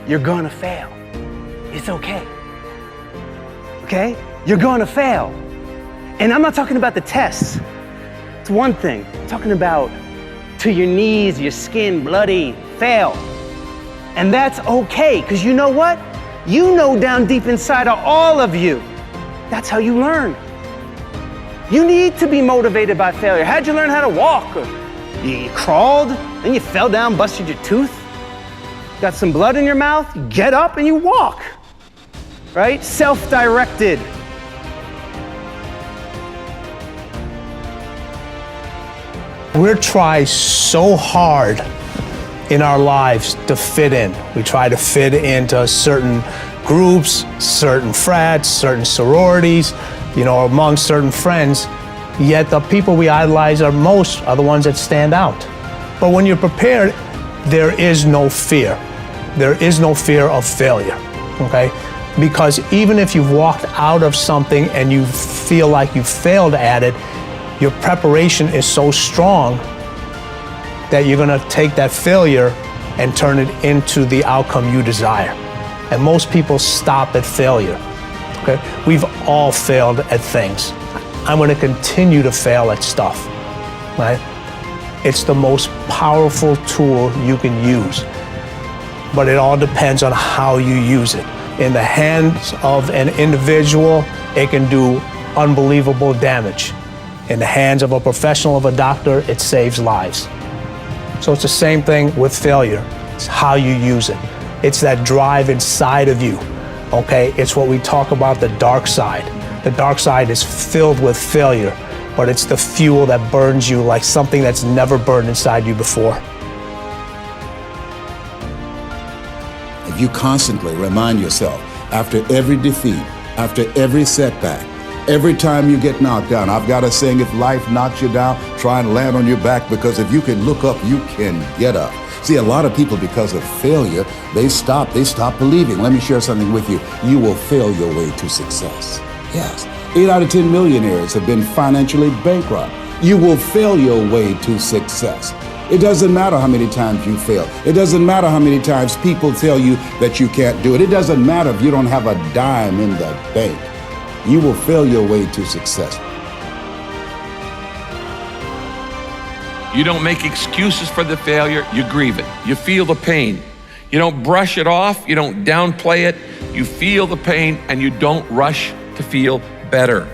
you're gonna fail. It's okay. Okay? You're gonna fail. And I'm not talking about the tests. It's one thing. I'm talking about to your knees, your skin, bloody, fail. And that's okay, because you know what? You know down deep inside of all of you, that's how you learn. You need to be motivated by failure. How'd you learn how to walk? You crawled, then you fell down, busted your tooth, got some blood in your mouth, you get up and you walk, right? Self-directed. We try so hard in our lives to fit in. We try to fit into certain groups, certain frats, certain sororities, among certain friends. Yet the people we idolize are the ones that stand out. But when you're prepared, there is no fear. There is no fear of failure, okay? Because even if you've walked out of something and you feel like you failed at it, your preparation is so strong that you're gonna take that failure and turn it into the outcome you desire. And most people stop at failure, okay? We've all failed at things. I'm gonna continue to fail at stuff, right? It's the most powerful tool you can use, but it all depends on how you use it. In the hands of an individual, it can do unbelievable damage. In the hands of a professional, of a doctor, it saves lives. So it's the same thing with failure. It's how you use it. It's that drive inside of you, okay? It's what we talk about, the dark side. The dark side is filled with failure, but it's the fuel that burns you like something that's never burned inside you before. If you constantly remind yourself, after every defeat, after every setback, every time you get knocked down, I've got a saying, if life knocks you down, try and land on your back, because if you can look up, you can get up. See, a lot of people, because of failure, they stop believing. Let me share something with you. You will fail your way to success. Yes, 8 out of 10 millionaires have been financially bankrupt. You will fail your way to success. It doesn't matter how many times you fail. It doesn't matter how many times people tell you that you can't do it. It doesn't matter if you don't have a dime in the bank. You will fail your way to success. You don't make excuses for the failure, you grieve it. You feel the pain. You don't brush it off, you don't downplay it. You feel the pain and you don't rush to feel better.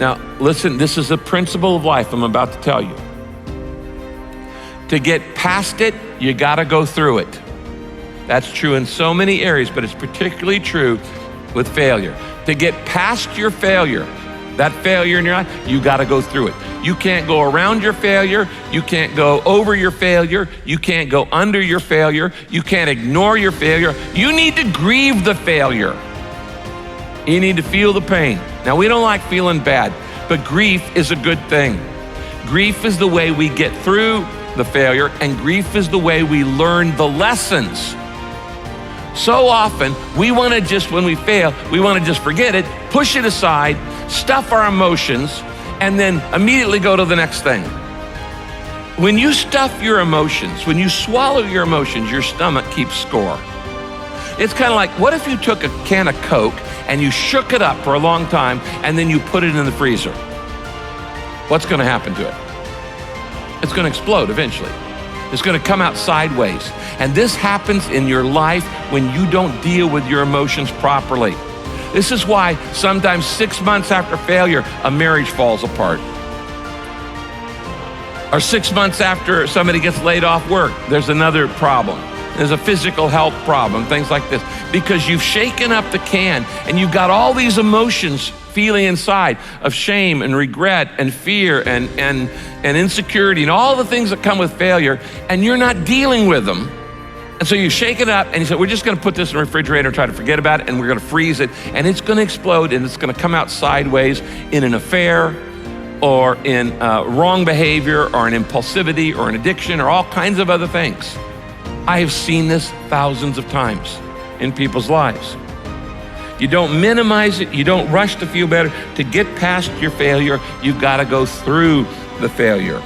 Now, listen, this is a principle of life I'm about to tell you. To get past it, you gotta go through it. That's true in so many areas, but it's particularly true with failure. To get past your failure, that failure in your life, you gotta go through it. You can't go around your failure, you can't go over your failure, you can't go under your failure, you can't ignore your failure. You need to grieve the failure. You need to feel the pain. Now, we don't like feeling bad, but grief is a good thing. Grief is the way we get through the failure, and grief is the way we learn the lessons. So often, we wanna just, when we fail, we wanna just forget it, push it aside, stuff our emotions, and then immediately go to the next thing. When you stuff your emotions, when you swallow your emotions, your stomach keeps score. It's kind of like, what if you took a can of Coke and you shook it up for a long time and then you put it in the freezer? What's gonna happen to it? It's gonna explode eventually. It's gonna come out sideways. And this happens in your life when you don't deal with your emotions properly. This is why sometimes 6 months after failure, a marriage falls apart. Or 6 months after somebody gets laid off work, there's another problem. There's a physical health problem, things like this. Because you've shaken up the can and you've got all these emotions feeling inside of shame and regret and fear and insecurity and all the things that come with failure, and you're not dealing with them. And so you shake it up and you say, we're just gonna put this in the refrigerator and try to forget about it, and we're gonna freeze it, and it's gonna explode, and it's gonna come out sideways in an affair or in wrong behavior or an impulsivity or an addiction or all kinds of other things. I have seen this thousands of times in people's lives. You don't minimize it, you don't rush to feel better. To get past your failure, you've gotta go through the failure.